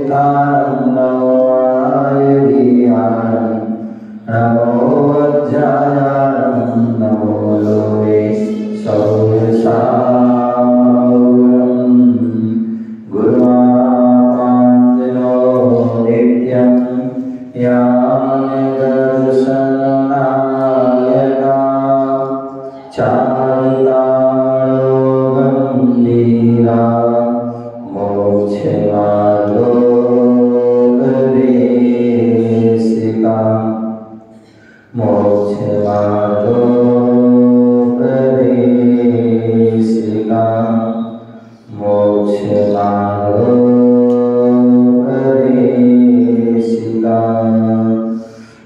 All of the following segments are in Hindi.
चित्तानंद नमो आयुर्यानंद नमो वज्रायानंद नमो लोके सौरसावरं गुरुवापाञ्जनो नित्यं यानदर्शननायका चारितालो गम्भीरा मोक्षमार्गोपदेशिका मोक्षमार्गोपदेशिका मोक्षमार्गोपदेशिका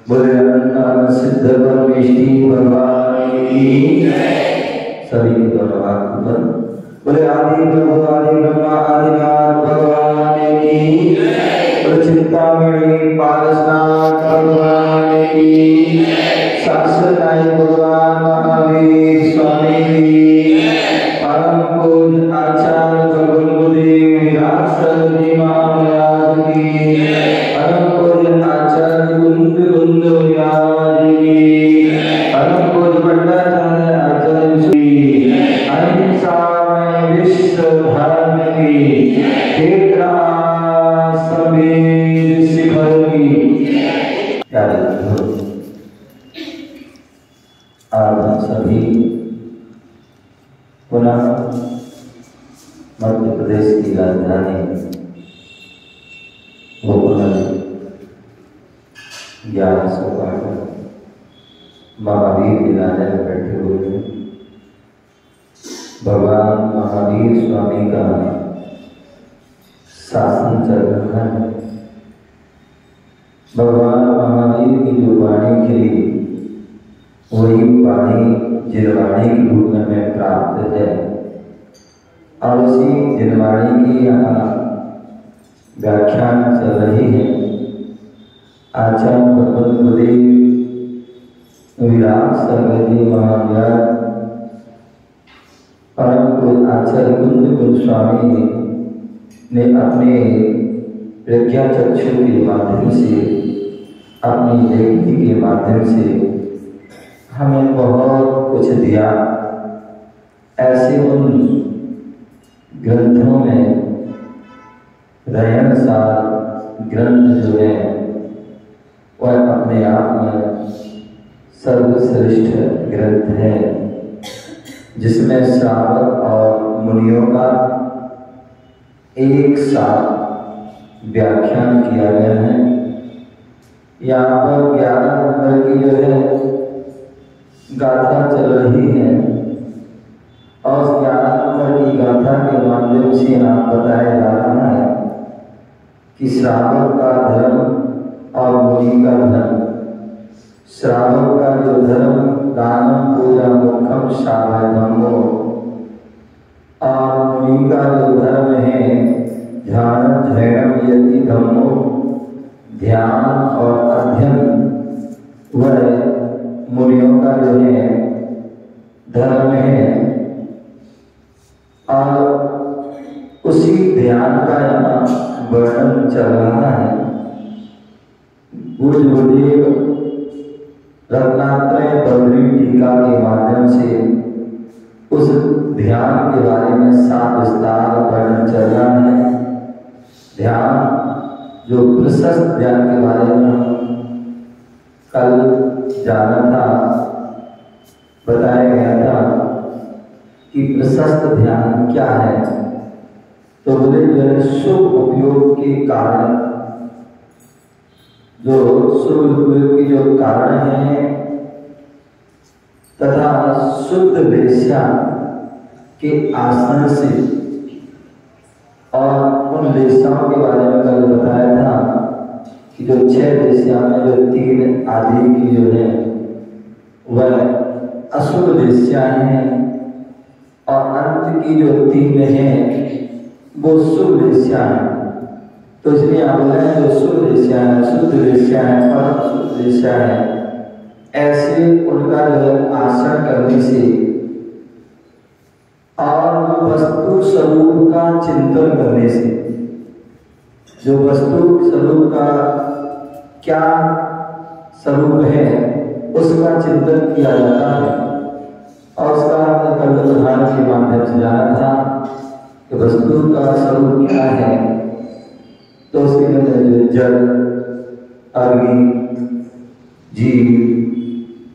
बोले अनंत सिद्ध परमेष्टि भगवान की सभी के दोनों हाथ ऊपर बोले आदि प्रभु आदि ब्रह्मा आदिनाथ भगवान की बोले चिंतामणि पारसनाथ भगवान की शास्त्रनाय भगवान महावीर स्वामी की परम पूज्य आचार्य भगवदेव व्यासदेव जी महाराज की परम पूज्य आचार्य कुंद व्यास की परम पूज्य भट्टाचार्य आचार्य श्री अहिंसा विश्व धर्म की क्षेत्रा समीर शिखर की आज हम सभी पुनः मध्य प्रदेश की राजधानी भोपाल 1100 महावीर विद्यालय में बैठे हुए हैं। भगवान महावीर स्वामी का शासन चल रहा है। भगवान महावीर की जो वाणी थी वही वाणी जिनवाणी के रूप में हमें प्राप्त है और उसी जिनवाणी की यहाँ व्याख्यान चल रही है। आचार्य भगवदेव विराट सर्वजी महाराज परम पूज्य आचार्य कुंद स्वामी ने अपने प्रज्ञा चक्षु के माध्यम से अपनी लेखनी के माध्यम से हमें बहुत कुछ दिया। ऐसे उन ग्रंथों में रहनसार ग्रंथ जो है वह अपने आप में सर्वश्रेष्ठ ग्रंथ है, जिसमें श्रावक और मुनियों का एक साथ व्याख्यान किया गया है। यहाँ पर 11 नंबर की जो है गाथा चल रही है और 11 नंबर की गाथा के माध्यम से यहाँ बताया जा रहा है कि श्रावक का धर्म और मुनि का धर्म। श्रावक का जो धर्म दानम पूजा मोक्षम शावधर्मो और मुनि का जो धर्म है ध्यान ध्ययनम यति धम्मो ध्यान और अध्ययन। वह मुनियों का जो है धर्म है और उसी ध्यान का यहाँ वर्णन चल रहा है। गुरुदेव रत्नात्रय बद्री टीका के माध्यम से उस ध्यान के बारे में साफ विस्तार वर्णन चल रहा है। ध्यान जो प्रशस्त ध्यान के बारे में कल जाना था, बताया गया था कि प्रशस्त ध्यान क्या है। तो बोले जो शुभ उपयोग के कारण, जो शुभ उपयोग के जो कारण हैं तथा शुद्ध वेश्या के आसन से, और उन वेश्याओं के बारे में कल बताया था कि जो 6 वेश्या में जो 3 आदि की जो है वह अशुभ वेश्याएं हैं और अंत की जो 3 हैं वो शुभ वेश्या हैं। तो इसलिए आप बोले जो शुभ वेश्या है, शुद्ध वेश्या है, परम शुद्ध वेश्या है, ऐसे उनका जो है आचरण करने से और वस्तु स्वरूप का चिंतन करने से जो वस्तु स्वरूप का क्या स्वरूप है उसका चिंतन किया जाता है। और उसका हमने कल उदाहरण के माध्यम से जाना था कि वस्तु का स्वरूप क्या है। तो उसके अंदर जो जल, अग्नि, जीव,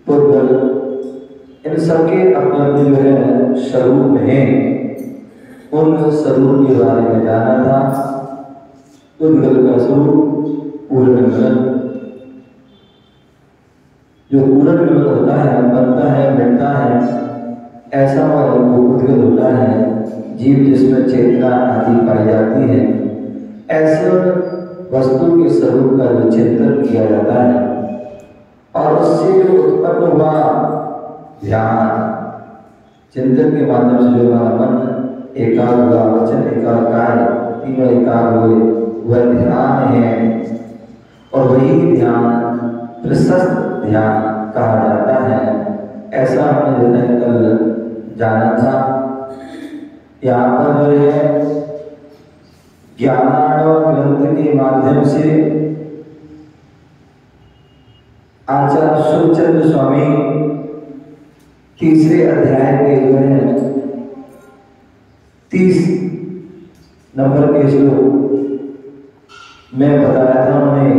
पुद्गल, इन सबके अपने अपने जो है स्वरूप हैं। उन स्वरूप के बारे में जाना था। पुद्गल का स्वरूप पूर्ण, जो पूर्ण होता है, बनता है, मिटता है, ऐसा वो पुद्गल होता है। जीव जिसमें चेतना आदि पाई जाती है, ऐसे वस्तु के स्वरूप का जो चिंतन किया जाता है और उससे जो उत्पन्न हुआ ध्यान, चिंतन के माध्यम से जो मन एकाग्र हुआ, वचन एकाग्र, तीनों एकाग्र हुए, वह ध्यान है। और वही ध्यान प्रशस्त ध्यान कहा जाता है। ऐसा हमने जो है कल जाना था। यहाँ पर जो है ज्ञानार्णव ग्रंथ के माध्यम से आचार्य शिवचंद्र स्वामी तीसरे अध्याय के जो है 30 नंबर के श्लोक में बताया था उन्हें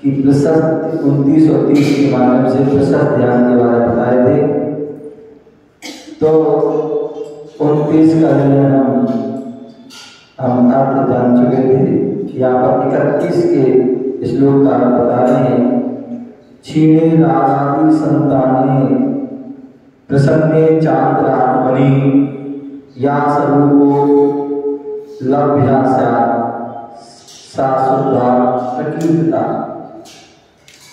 कि प्रशस्त 29 और 30 के माध्यम से प्रशस्त ध्यान के बारे में बताए थे। तो 29 का जो है हम अर्थ जान चुके थे। यहाँ पर 31 के श्लोक का अर्थ बता रहे हैं। क्षीणे रागादि संताने प्रसन्ने चांद्रात्मनि या स्वरूपो लभ्या सा शुद्धा प्रकीर्तिता।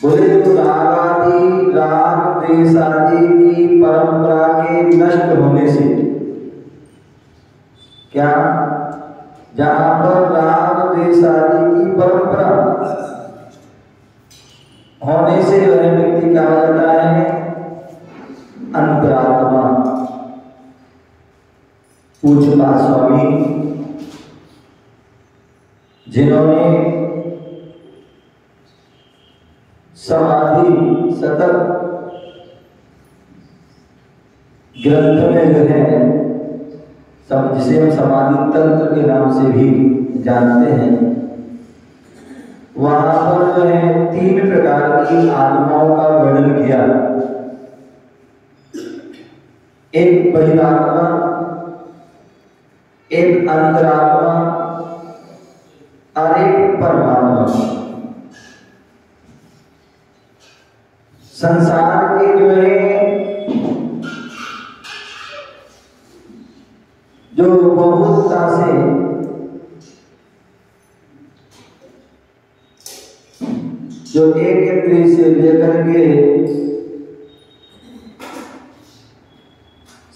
बोले जो रागादि, राग द्वेष आदि की परंपरा के नष्ट होने से, क्या जहां पर राग द्वेष आदि की परंपरा होने से जो है व्यक्ति क्या हो जाता है, अंतरात्मा। पूज्यपाद स्वामी जिन्होंने समाधि शतक ग्रंथ में जो है, जिसे हम समाधि तंत्र के नाम से भी जानते हैं, वहां पर जो है 3 प्रकार की आत्माओं का वर्णन किया। एक बहिरात्मा, एक अंतरात्मा और एक परमात्मा। संसार के जो है जो बहुतता से जो एक इंद्रिय से लेकर के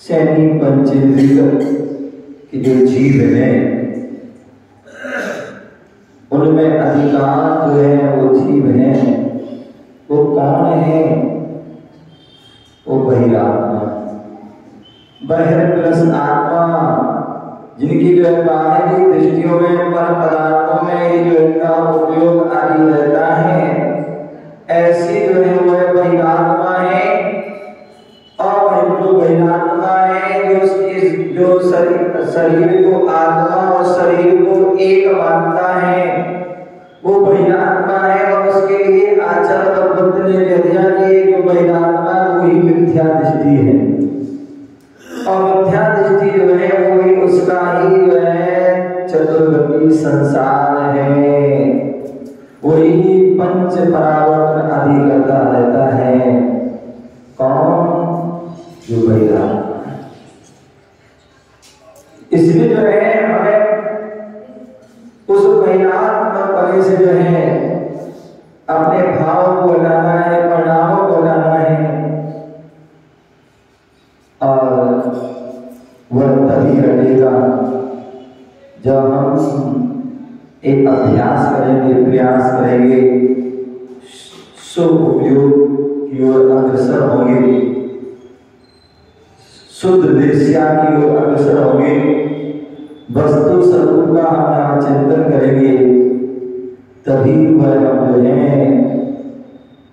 सैनी पंचेंद्रिय के जो जीव हैं, उनमें अधिकांश जो है वो जीव हैं, वो कौन है? वो बहिरात्मा, बहिर्प्लस आत्मा, जिनकी जो है बाहरी दृष्टियों में, पर पदार्थों में ये जो इनका उपयोग आदि रहता है, ऐसी जो है वह बहिरात्मा है। और जो बहिरात्मा है जो शरीर को आत्मा और शरीर को एक मानता है, वो बहिरात्मा है। और उसके लिए आचार्य बुद्ध ने कह दिया कि जो बहिरात्मा वही मिथ्या दृष्टि है, और मिथ्या दृष्टि जो है वही उसका ही जो है चतुर्गति संसार है, वही पंच परावर्तन आदि करता रहता है। कौन? जो बहिरात्मा। इसलिए जो है हमें उस बहिरात्मा पने से जो है अपने भाव को लाना है, परिणामों को लाना है, और वह तभी घटेगा जब हम एक अभ्यास करेंगे, प्रयास करेंगे, शुभ उपयोग की ओर अग्रसर होंगे, शुद्ध दृश्या की ओर अग्रसर होंगे, वस्तु स्वरूप का हम यहाँ चिंतन करेंगे, तभी वह हम जो है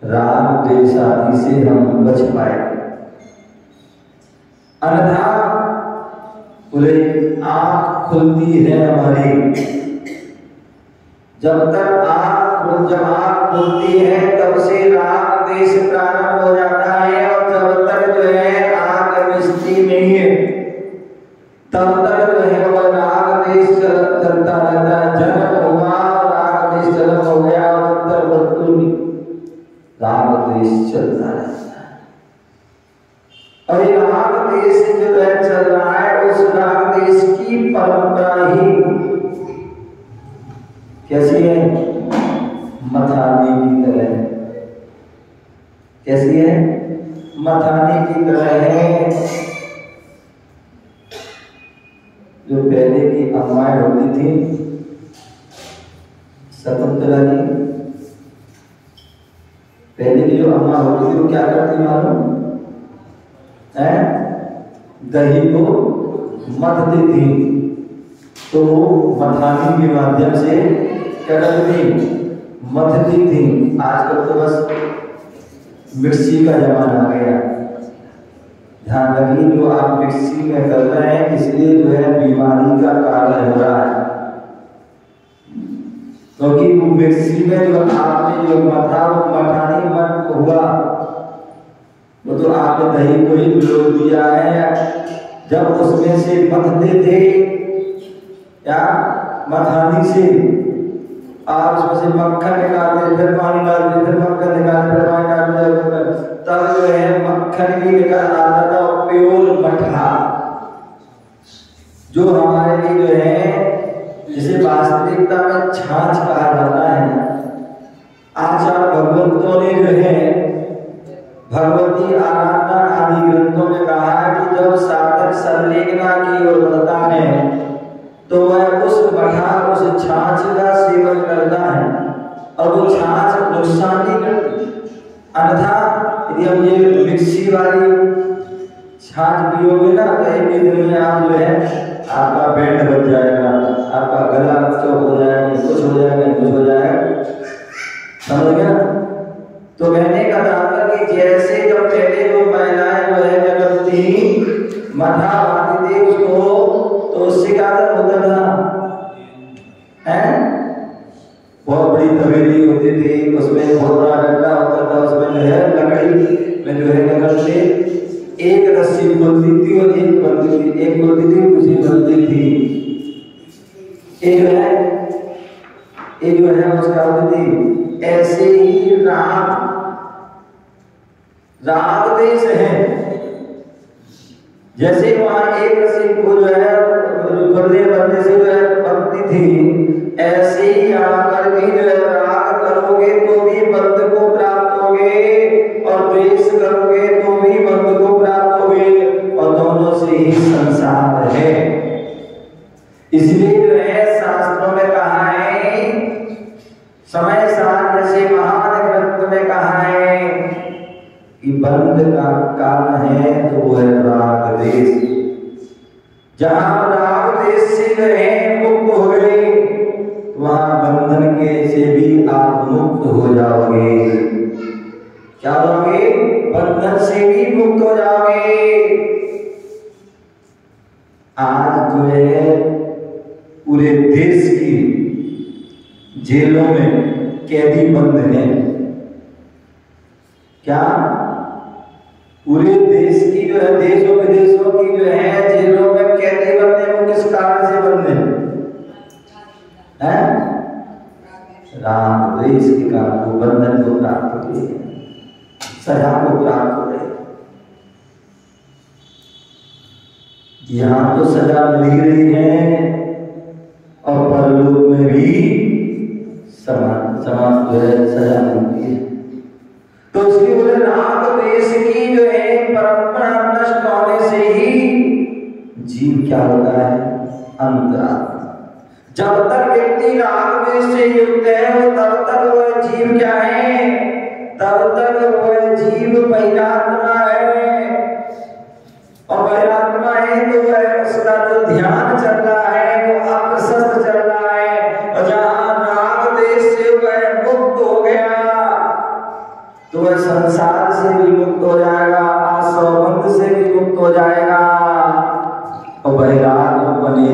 राग द्वेष आदि से हम बच पाएंगे। अन्यथा बोले आँख खुलती है हमारी, जब आँख खुलती है तब से राग द्वेष प्रारंभ हो जाता है, और जब तक जो है आँख मिचती नहीं है तब तक जो है वह राग द्वेष चलता रहता है। जन्म हुआ, राग द्वेष जन्म हो गया, और तब तक राग द्वेष चलता रहता है। और ये राग द्वेष जो है चल रहा है, उस राग द्वेष की परंपरा ही कैसी है? मथानी की तरह। कैसी है? मथानी की तरह है। जो पहले की अम्माएं होती थी, शकुंतला जी, पहले की जो अम्मा होती थी वो क्या करती मालूम है? दही को मथती थी, तो मथानी के माध्यम से क्या करती थी? मथती थी। आजकल तो बस मिक्सी का जमाना आ गया। ध्यान रखिए, जो आप मिक्सी में कर रहे हैं इसलिए जो है बीमारी का कारण हो रहा है, क्योंकि वो मिक्सी में जो आपने जो मथा वो मथानी मत हुआ, वो तो आपने दही को ही डुबो दिया है। जब उसमें से मथते थे या मथानी से, आप उसमें से मक्खन निकालते, फिर पानी डालते, फिर मक्खन निकालते, फिर पानी डालते, तब जो है मक्खन भी निकल आता था, प्योर मठा, जो हमारे लिए जो है जिसे वास्तविकता में छाछ कहा जाता है। आचार्य भगवंतों ने जो है भगवती आराधना आदि ग्रंथों में कहा है कि जब साधक संलेखना की ओर बढ़ता है तो वह उस मठा, उस छाछ का सेवन करता है, और वो छाछ नुकसान नहीं करती। अन्यथा यदि हम ये मिक्सी वाली छाछ पियोगे ना, तो एक दिन में आप जो है आपका पेट बच जाएगा, आपका गला चौक हो जाएगा, कुछ हो जाएगा, कुछ हो जाएगा। समझ गया? तो कहने का तात्पर्य कि जैसे जब पहले जो महिलाएं जो है क्या करती थी, मठा बांधती थी उसको, तो उससे क्या होता था? बहुत बड़ी तवेली होती थी, उसमें बहुत बड़ा डंडा होता था, उसमें जो है लकड़ी में जो है क्या करते, एक रस्सी खोलती थी और एक बंधती थी, एक खोलती थी दूसरी बंधती थी। ये जो है उसका होती थी। ऐसे ही राग द्वेष है, जैसे वहां एक रस्सी को जो है बंधे से जो है बंधती थी, ऐसे ही आकर भी जो है राग करोगे तो भी बंध को प्राप्त होगे, और द्वेष करोगे तो भी बंध को प्राप्त होगे, और दोनों से ही संसार है। इसलिए जो है शास्त्रों में कहा है, समय सार जैसे महान ग्रंथ में कहा है कि बंध का कारण है तो वो है राग द्वेष। जहां राग द्वेष से जो है मुक्त हो गए, वहां बंधन के से भी आप मुक्त हो जाओगे। क्या होगे? बंधन से भी मुक्त हो जाओगे। आज जो है पूरे देश की जेलों में कैदी बंद हैं। क्या? पूरे देश की जो है, देशों विदेशों की जो है जेलों में कैदी बंद हैं। वो किस कारण से बंद हैं? राग द्वेष के कारण वो बंधन को प्राप्त हो रहे हैं, सजा को प्राप्त हो रहे हैं। यहाँ तो सजा मिल ही रही है, और परलोक में भी समान जो है सजा मिलती है। तो इसलिए बोले राग द्वेष की जो है परंपरा नष्ट होने से ही जीव क्या होता है? अंतरात्मा। जब तक व्यक्ति राग द्वेष से युक्त है, वो तब तक वह जीव क्या है? तब तक वह जीव बहिरात्मा है, और बहिरात्मा है तो वह उसका जो ध्यान चल रहा है वो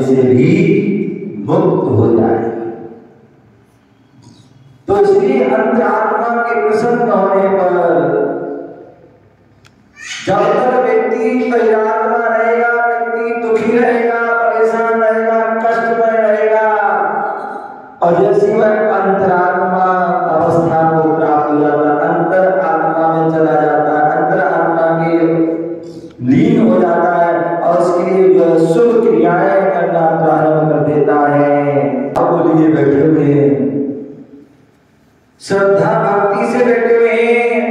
करने से भी मुक्त हो जाए। तो इसलिए अंतरात्मा के प्रसन्न होने पर जब तक व्यक्ति अंतरात्मा रहेगा, व्यक्ति दुखी रहेगा, परेशान रहेगा, कष्ट में रहेगा, और जैसे वह अंतरात्मा अवस्था को प्राप्त हो जाता, अंतर आत्मा में चला जाता है, अंतर आत्मा के लीन हो जाता है और उसके लिए जो शुभ क्रियाएं करना प्रारंभ कर देता है। अब बोलिए बैठे हुए श्रद्धा भक्ति से बैठे हुए हैं,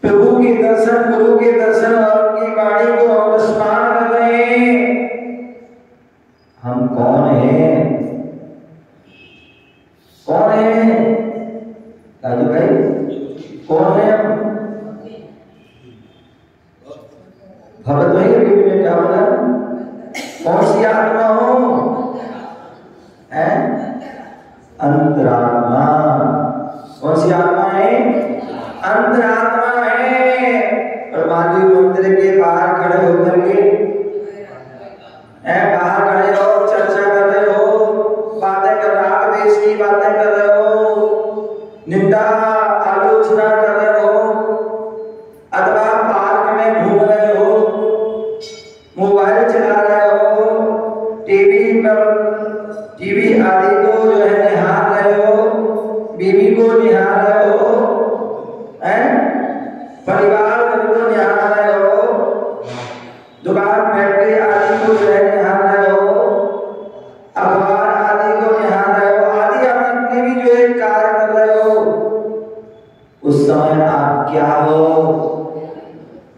प्रभु के दर्शन, गुरु के दर्शन और उनकी वाणी को हम स्मरण कर रहे हैं। हम कौन हैं? कौन है राजू भाई? कौन है हम? भगत भाई अभी ने क्या बोला? कौन सी आत्मा हो? अंतरात्मा। कौन सी आत्मा है? अंतरात्मा है। और महादेव मंदिर के बाहर खड़े होकर के बाहर खड़े हो, चर्चा कर रहे हो, बातें कर रहे हो, देश की बातें कर रहे हो, निंदा आलोचना कर रहे हो, अथवा पार्क में घूम रहे हो, मोबाइल चला रहे हो, टीवी आदि को जो है निहार रहे हो, बीवी को निहार रहे हो, परिवार को निहार रहे हो, दुकान फैक्ट्री आदि को जो है निहार रहे हो, अखबार आदि को निहार रहे हो, आदि आप जितने भी जो है कार्य कर रहे हो, उस समय आप क्या हो?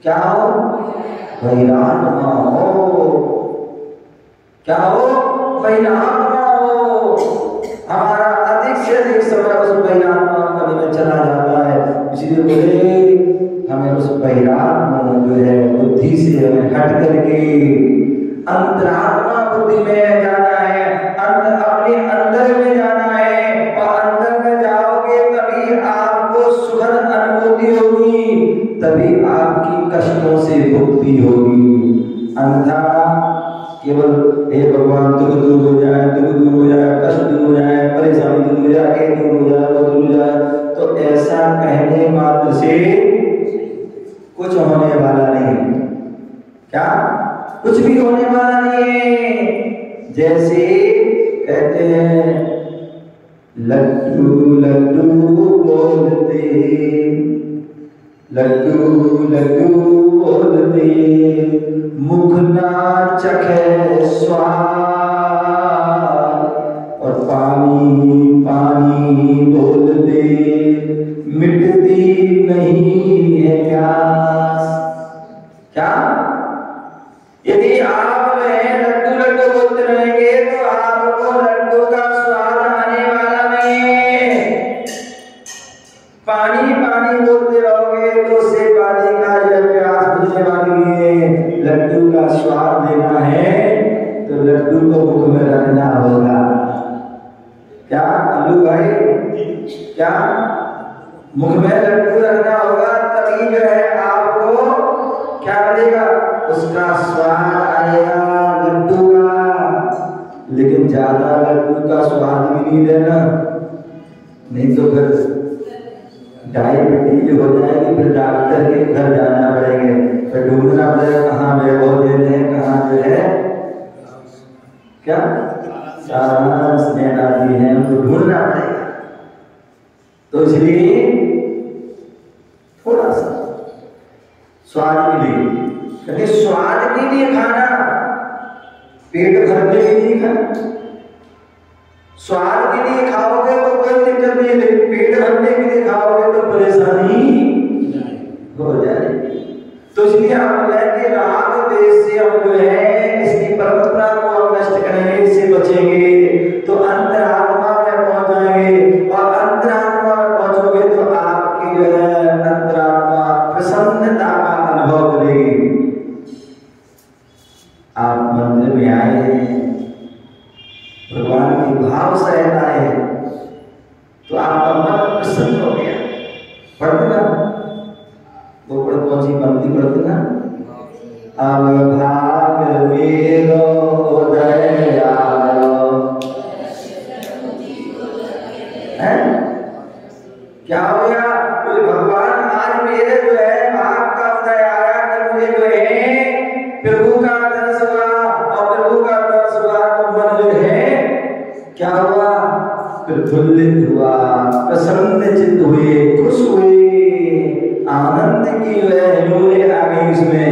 क्या हो? वैराग्य हो। क्या हो? वैराग्य हो। हमारा अधिक से अधिक समय उस वैराग्य में चला जाता है। इसलिए बोले हमें उस वैराग्य जो है बुद्धि से हमें हट करके अंतरात्मा बुद्धि में जाना है, अपने अंदर में जाना है, और अंदर में जाओगे तभी आपको सुखद अनुभूति होगी, तभी आपकी कष्टों से मुक्ति होगी। अन्यथा केवल हे भगवान दुख दूर हो जाए, दुख दूर हो जाए, कष्ट दूर हो जाए, परेशानी दूर हो जाए, ये दूर हो जाए, वो दूर हो जाए, तो ऐसा कहने मात्र से कुछ होने वाला नहीं है। क्या? कुछ भी होने वाला नहीं है। जैसे कहते हैं लड्डू लड्डू बोलते, लड्डू लड्डू बोलते, मुख ना चखे स्वाद, और पानी पानी बोलते, मिटती नहीं है प्यास। क्या? यदि आप लड्डू लड्डू बोलते रहेंगे तो आपको लड्डू का स्वाद आने वाला नहीं है। पानी पानी बोलते रहोगे तो उससे पानी का यह प्यास बुझने वाली है। लड्डू का स्वाद लेना है तो लड्डू को मुख में रखना होगा। क्या अल्लू भाई? क्या मुख में लड्डू रखना होगा, तभी जो है आपको क्या मिलेगा? उसका स्वाद आएगा लड्डू का। लेकिन ज्यादा लड्डू का स्वाद भी नहीं लेना, नहीं तो फिर डायबिटीज हो जाएगी, फिर डॉक्टर के घर जाना पड़ेगा, फिर ढूंढना पड़ेगा कहाँ वैभव देने हैं, कहाँ जो है क्या सारांश देना भी है, उनको ढूंढना पड़ेगा। तो इसलिए थोड़ा सा स्वाद के लिए, क्योंकि स्वाद के लिए खाना, पेट भरने के लिए खाना, स्वाद के लिए खाओगे तो कोई दिक्कत नहीं, लेकिन पेट भरने के लिए खाओगे तो परेशानी हो जाएगी। तो इसलिए हम बोले राग देश से हम जो है इसकी परंपरा को हम नष्ट करेंगे, इससे बचेंगे तो अंतरात्मा में पहुंच जाएंगे, और अंतरात्मा में पहुंचोगे तो आपकी जो है अंतरात्मा प्रसन्नता का अनुभव करेगी। आप मंदिर में आए हैं, भगवान की भाव से रहता है तो आपका मन प्रसन्न हो गया। पढ़ते ना वो कौन सी पंक्ति पढ़ते ना? अब भाग मेरो उदय क्या हुआ? प्रफुल्लित हुआ, प्रसन्न चित्त हुए, खुश हुए, आनंद की वह लहरें आ गई उसमें।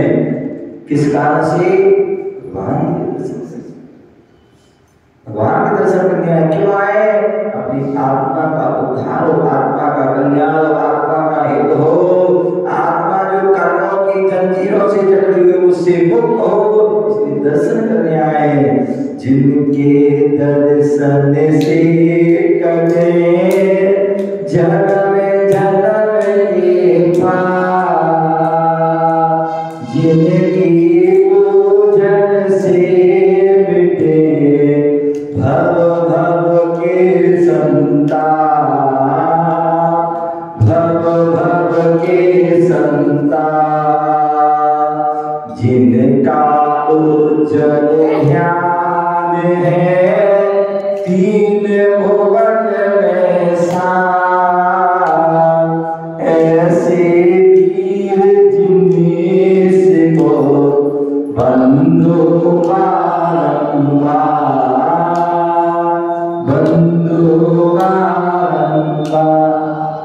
किस कारण से? भगवान के दर्शन से। भगवान के दर्शन करने आए। क्यों आए? अपनी आत्मा का उद्धार हो, आत्मा का कल्याण हो, आत्मा का हित हो, आत्मा जो कर्मों की जंजीरों से जकड़ी हुई उससे मुक्त हो, इसलिए दर्शन करने आए। जिनके दर्शन से कटे जन्म जन्म के पाप, जिनकी पूजन से मिटे भव भव के संताप, भव भव के संताप, जिनका उज्जवल ध्यान है तीन भुवन में सार, ऐसे वीर जिन्हें को बंधु बारंबार, बंधु बारंबार।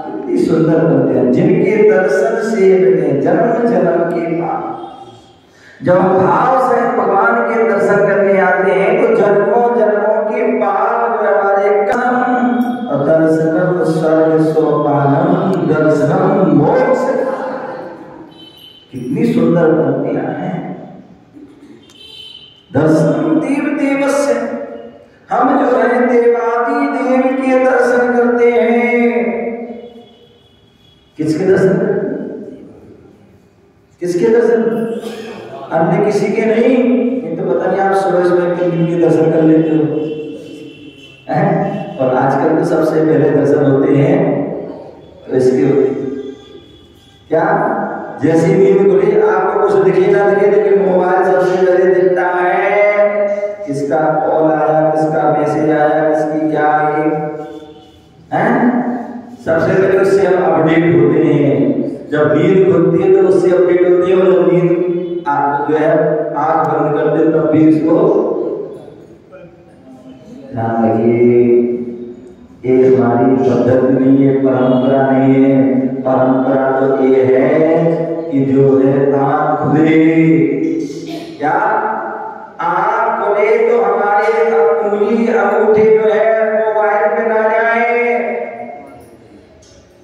कितनी सुंदर बनते हैं। जिनके दर्शन से जन्म जन्म के पाप। जब हम भाव से भगवान के दर्शन करने आते हैं तो जन्मों जन्मों के पाप जो हमारे कर्म और दर्शनम स्वर्ग सोपानम, दर्शनम मोक्ष। कितनी सुंदर पंक्तियां हैं। दर्शनम देव देवस्य, हम जो है देवादि देव के दर्शन करते हैं। किसके दर्शन? किसके दर्शन? अन्य किसी के नहीं। ये तो पता नहीं आप सुबह सुबह के दर्शन कर लेते हो हैं? और आजकल तो सबसे पहले दर्शन होते हैं तो इसके क्या? जैसी नींद खुली आपको कुछ दिखे ना दिखे, लेकिन मोबाइल सबसे पहले दिखता है। किसका कॉल आया, किसका मैसेज आया, किसकी क्या आई है, सबसे पहले उससे हम अपडेट होते हैं। जब नींद खुलती है तो उससे अपडेट होती है, और जब नींद आप जो है आंख बंद करते तब भी इसको ध्यान रखिए। ये हमारी पद्धति नहीं है, परंपरा नहीं है। परंपरा तो ये है कि जो है आंख खुले, क्या आंख खुले तो हमारे उंगली अंगूठे जो है मोबाइल पे ना जाए।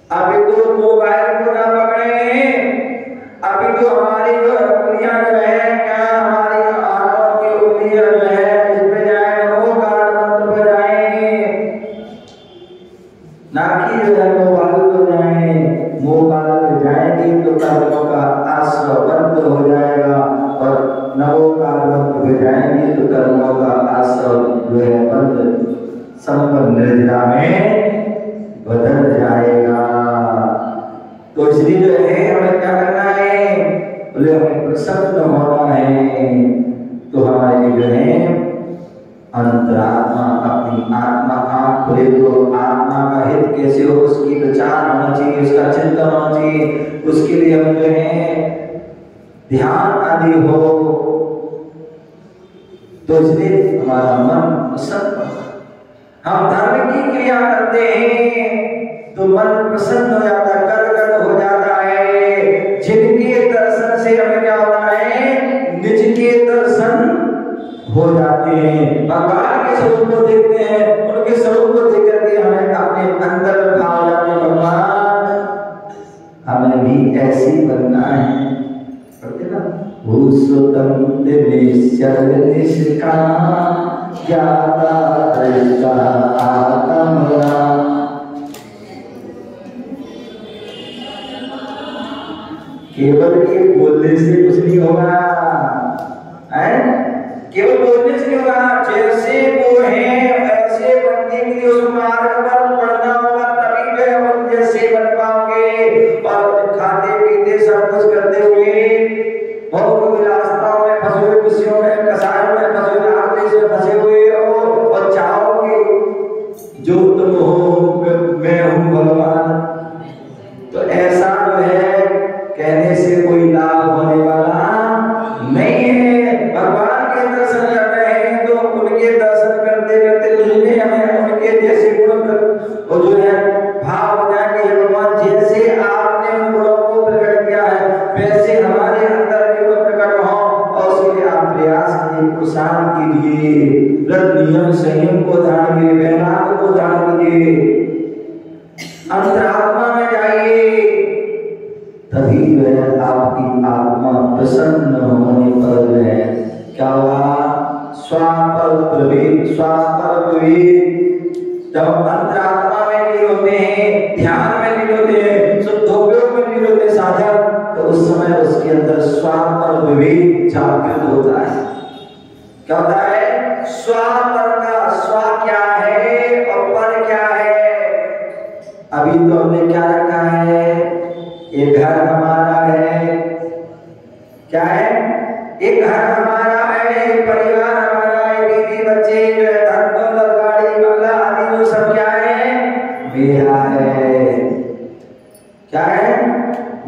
अभी तो मोबाइल को ना पकड़े, अभी तो हमारी जो उंगलियां जो है क्या हमारी हाथों की उंगलियां जो है इस पे जाए, वो कान मंत्र पे जाए, नाकी जो है मोबाइल पे जाए। मोबाइल पे जाएगी तो कर्मों का आश्रय बंद हो जाएगा, और नवो काल पे जाएंगे तो कर्मों का आश्रय जो है बंद संपन्न निर्जरा में बदल जाएगा। तो इसलिए जो है हमें क्या करना है? बोले हमें प्रसन्न होना है। तो हमारे जो है अंतरात्मा, अपनी आत्मा आंख खुले तो आत्मा का हित कैसे हो, उसकी विचार होना चाहिए, उसका चिंतन होना चाहिए। उसके लिए हमें जो है ध्यान आदि हो, तो इसलिए हमारा मन प्रसन्न। हम धर्म की क्रिया करते हैं तो मन प्रसन्न हो जाता है, गदगद हो जाता है। जिनके दर्शन से हमें क्या होता है? निज के दर्शन हो जाते हैं। भगवान के स्वरूप को देखते हैं, उनके स्वरूप को देख करके हमें अपने अंदर में भाव जाते हैं, भगवान हमें भी ऐसी बनना है। पढ़ते ना, भूसुतम निश्चल निष्काम ज्ञाता दृष्टा आत्मना। केवल ये बोलने से कुछ नहीं होगा, है? केवल बोलने से नहीं होगा। जैसे वो है वैसे बनने के लिए उस मार्ग पर बढ़ना होगा, तभी वे हम जैसे बन पाओगे। और खाते पीते सब कुछ करते हुए भोग विलासताओं में फंसे हुए, खुशियों में, कसायों में फंसे हुए, आदेश में फंसे हुए हो, और चाहोगे जो तुम हो मैं हूँ भगवान, तो ऐसा जो है कहने से कोई लाभ होने वाला नहीं है। भगवान के दर्शन कर रहे हैं तो उनके दर्शन दर्शन करते करते मुझे हमें उनके जैसे गुण वो जो है भाव हो जाएंगे। भगवान जैसे आपने उन गुणों को प्रकट किया है वैसे हमारे अंदर भी गुण प्रकट हो, और उसके लिए आप प्रयास कीजिए, पुरुषार्थ कीजिए, व्रत नियम संयम को धारण कीजिए, वैराग्य को धारण कीजिए, अंतरात्मा में जाइए, तभी वह आपकी आत्मा प्रसन्न होने पर वह क्या हुआ, स्वापर प्रवेश जब अंतरात्मा में लीन होते हैं, ध्यान में लीन होते हैं, शुद्धोपयोग में लीन होते साधक, तो उस समय उसके अंदर स्वापर विवेक जागृत होता है। क्या होता है? स्वापर का स्वा क्या है और पर क्या है। अभी तो हमने क्या रखा है, ये घर हमारा है, क्या है, एक घर हमारा है, परिवार हमारा है, बीवी बच्चे जो है, धन दौलत गाड़ी बंगला आदि वो सब क्या है, मेरा है। क्या है?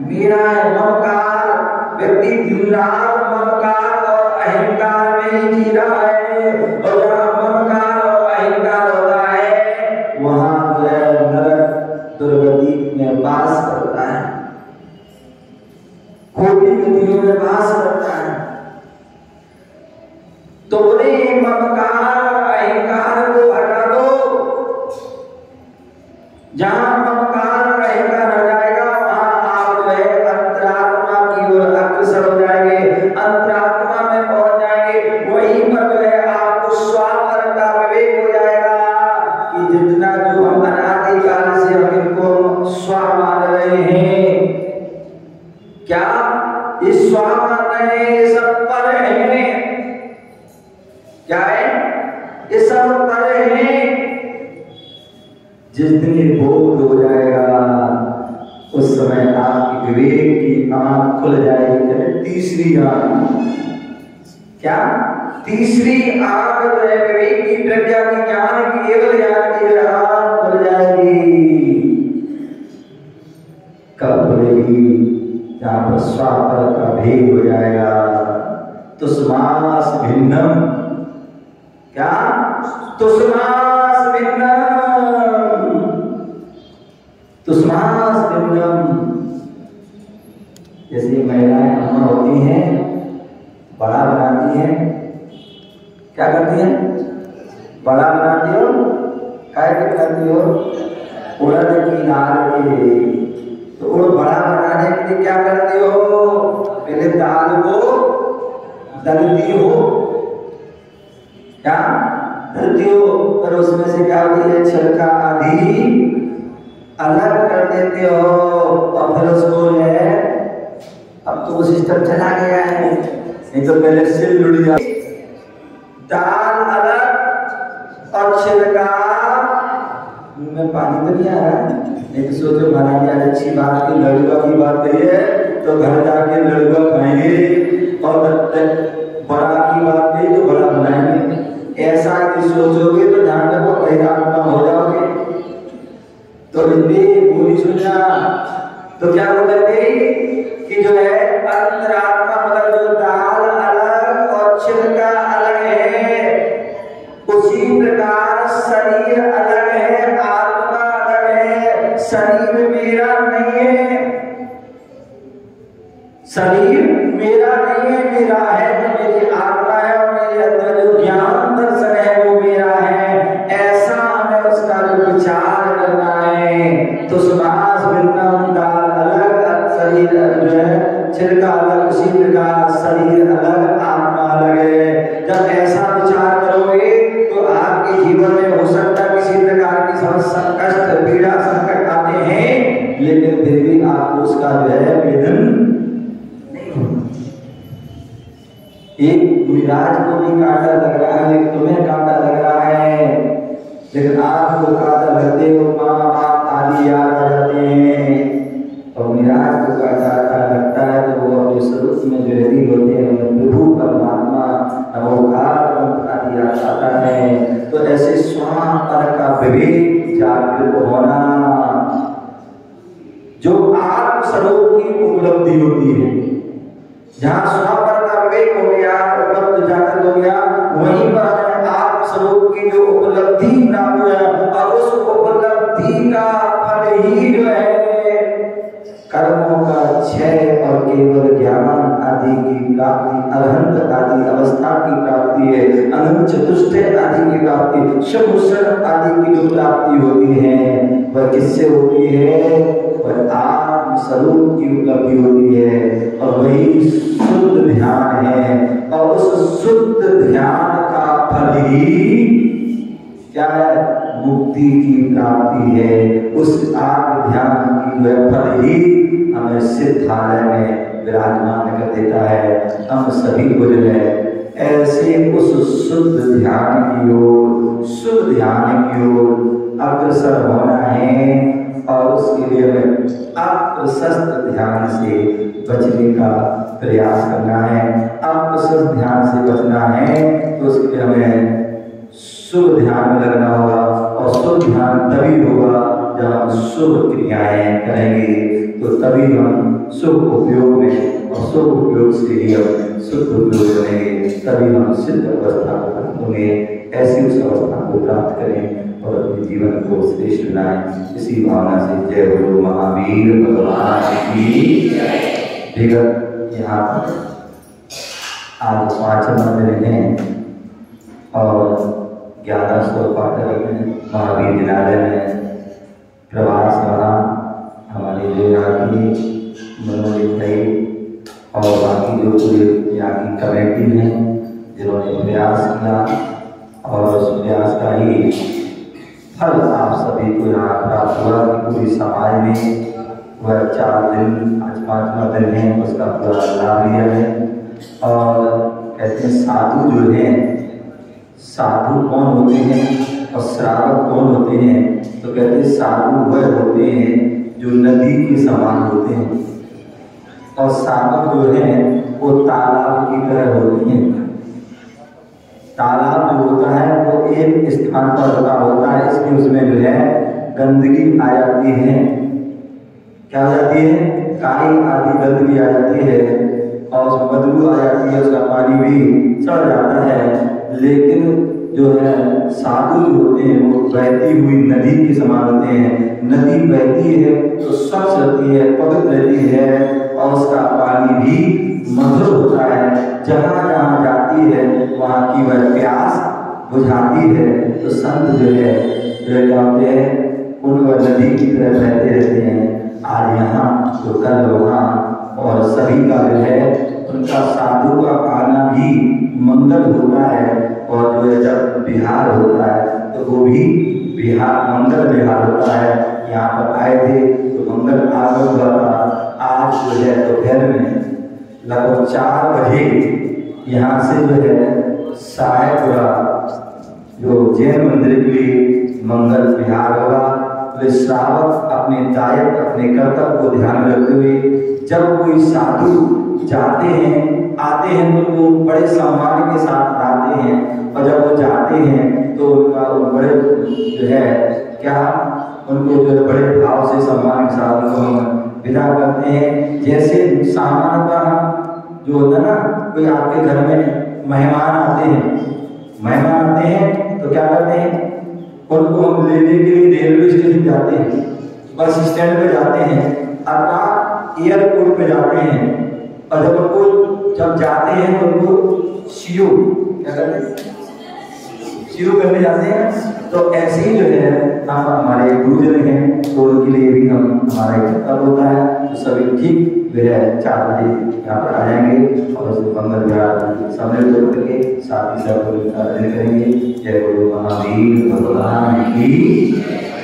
मेरा है। ममकार, व्यक्ति दिन रात ममकार और अहंकार में ही जी रहा है, और जहाँ ममकार और अहंकार होता है वहां जो है नरक दुर्गति में वास करता है, खोटी गतियों में वास करता है। तो उन्हें ममकार अहंकार को हटा दो। जहां ममकार और अहंकार हट जाएगा वहां आप जो है अंतरात्मा की ओर अग्रसर हो जाएंगे, अंतरात्मा में पहुंच जाएंगे। वहीं पर जो है आपको स्वापर का विवेक हो जाएगा कि जितना जो हम अनादिकाल से हम इनको स्व मान रहे हैं, क्या इस स्व मान रहे हैं, सब पर है, क्या है, ये सब पर है। जिस दिन ये बोध हो जाएगा उस समय आपकी विवेक की आंख खुल जाएगी। तीसरी आंख, क्या तीसरी आंख जो है विवेक की, प्रज्ञा की, ज्ञान की, केवल ज्ञान की आंख खुल जाएगी। कब खुलेगी? जहां पर स्वापर का भेद हो जाएगा। तुष्मास भिन्नम, क्या तुष्मास भिन्नम, तुष्मास भिन्नम। जैसे महिलाएं अम्मा होती हैं, बड़ा बनाती हैं, क्या करती हैं, बड़ा बनाती हो, काय के बनाती हो, उड़द की दाल के। तो उड़ बड़ा बनाने के लिए क्या करती हो, पहले दाल को दलती हो, क्या दलती हो, पर उसमें से क्या होती है, छिलका आदि अलग कर देते हो, और फिर उसको है, अब तो वो सिस्टम चला गया है, नहीं तो पहले सिल लुढ़िया, दाल अलग और छिलका, मुंह में पानी तो नहीं आ रहा है, नहीं तो सोचो महाराज आज अच्छी बात की लड़ुआ की बात कही है तो घर जाके लड़ुआ खाएंगे, और बड़ा की बात कही तो बड़ा बनाएंगे। ऐसा कि सोचोगे तो ध्यान रखो बहिरात्मा हो जाओगे। तो हिंदी बोली सुनना, तो क्या बोलते थे कि जो है अंतरात्मा मतलब जो दाल अलग और छिलका अलग है, उसी प्रकार शरीर अलग है, आत्मा अलग है। शरीर मेरा नहीं है, शरीर मेरा नहीं है, मेरा है तो मेरी आत्मा है, और मेरे अंदर जो ज्ञान दर्शन है वो मेरा है। ऐसा हमें उसका जो विचार करना है। तो सुभाष भिन्नम, दाल अलग, शरीर जो है छिलका अलग, उसी प्रकार शरीर अलग, आत्मा अलग है। जब ऐसा विचार करोगे तो आपके जीवन में हो सकता है किसी प्रकार की समस्या, कष्ट, पीड़ा, संकट आते हैं, लेकिन फिर भी आपको उसका जो है वेदन नहीं होगा। एक विराज को भी कांटा लग रहा है, एक तुम्हें कांटा लग रहा है, लेकिन आपको कांटा लगते हो माँ बाप आदि याद आ जाते हैं, और विराज को कांटा लगता है तो वो अपने स्वरूप में जो लीन होते हैं प्रभु परमात्मा नमोकार आदि याद आता है। तो ऐसे स्वापर का विवेक जागृत होना, जो आत्म स्वरूप की उपलब्धि होती है, जहाँ स्वापर का विवेक हो गया, उपलब्ध जागृत हो गया, वहीं पर हमें आत्म स्वरूप की जो उपलब्धि प्राप्त है और उस उपलब्धि का फल ही जो है कर्मों का क्षय और केवल ज्ञान आदि की प्राप्ति, अरहंत आदि अवस्था की प्राप्ति है, अनंत चतुष्टय आदि की प्राप्ति, शमुषण आदि की जो प्राप्ति होती है वह किससे होती है? वह आत्म स्वरूप की उपलब्धि होती है और वही शुद्ध ध्यान है। और उस शुद्ध ध्यान का फल ही क्या है? मुक्ति की प्राप्ति है। उस आत्म ध्यान की वह फल ही हमें सिद्धालय में विराजमान कर देता है। हम सभी को जो है ऐसे उस शुद्ध ध्यान की ओर, शुद्ध ध्यान की ओर अग्रसर होना है और उसके लिए हमें अप्रशस्त ध्यान से बचने का प्रयास करना है। अप्रशस्त ध्यान से बचना है तो उसके लिए हमें शुभ ध्यान में लगना होगा और शुभ ध्यान तभी होगा जब हम शुभ क्रियाएं करेंगे, तो तभी हम शुभ उपयोग में और शुभ उपयोग से ही हम शुद्ध उपयोग करेंगे, तभी हम सिद्ध अवस्था को प्राप्त होंगे। ऐसी उस अवस्था को प्राप्त करें और अपने जीवन को श्रेष्ठ बनाएं। इसी भावना से जय बोलो महावीर भगवान की। विगत यहाँ पर आज 5 मंदिर हैं और 1100 पाठक महावीर विद्यालय में प्रवास रहा। हमारे जो यहाँ की मनोज भाई और बाकी जो पूरे यहाँ की कमेटी है जिन्होंने प्रयास किया और उस प्रयास का ही फल आप सभी को यहाँ प्राप्त हुआ कि पूरी समाज में वह 4 दिन आज 5वां दिन है उसका पूरा लाभ लिया है। और कहते हैं साधु जो हैं, साधु कौन होते हैं और श्रावक कौन होते हैं? तो कहते हैं साधु वह होते हैं जो नदी के समान होते हैं और श्रावक जो हैं वो तालाब की तरह होते हैं। तालाब जो होता है वो एक स्थान पर रुका होता है, इसलिए उसमें जो है गंदगी आ जाती है। क्या हो जाती है? काई आदि गंदगी आ जाती है और उसमें बदबू आ जाती है, उसका पानी भी चढ़ जाता है। लेकिन जो है साधु जो होते हैं वो बहती हुई नदी के समान होते हैं। नदी बहती है तो स्वच्छ रहती है, पवित्र रहती है और उसका पानी भी मधुर होता है। जहाँ जहाँ जाती है वहाँ की वह प्यास बुझाती है। तो संत जो है क्या होते हैं, उन वह नदी की तरह बहते रहते हैं, आज यहाँ तो कल वहाँ। और सभी का जो है उनका साधु का आना भी मंगल होता है। और जो है जब बिहार होता है तो वो भी बिहार मंगल बिहार होता है। यहाँ पर आए थे तो मंगल आगमन हुआ था। आज जो है दोपहर में लगभग 4 बजे यहाँ से जो है साहेबपुरा जो जैन मंदिर के लिए मंगल विहार होगा। तो श्रावक अपने दायित्व अपने कर्तव्य को ध्यान में रखते हुए जब कोई साधु जाते हैं आते हैं तो वो बड़े सम्मान के साथ आते हैं और जब वो जाते हैं तो उनका बड़े जो है क्या उनको जो है बड़े भाव से सम्मान के साथ उनको हम विदा करते हैं। जैसे सामान्य का जो होता है ना, कोई आपके घर में मेहमान आते हैं तो क्या करते हैं, उनको हम लेने के लिए रेलवे स्टेशन जाते हैं, बस स्टैंड पे जाते हैं, अर्थात एयरपोर्ट पे जाते हैं। और जब जाते हैं तो उनको सीओ क्या करते हैं, सीओ करने जाते हैं। तो ऐसे ही जो है हम हमारे गुरुजन हैं तो उनके लिए भी हमारा एक कर्तव्य होता है। तो सभी ठीक जो है 4 बजे यहाँ पर आ जाएंगे और उस मंगल विहार समय करके साथ ही सब करेंगे। जय गुरु महावीर भगवान की।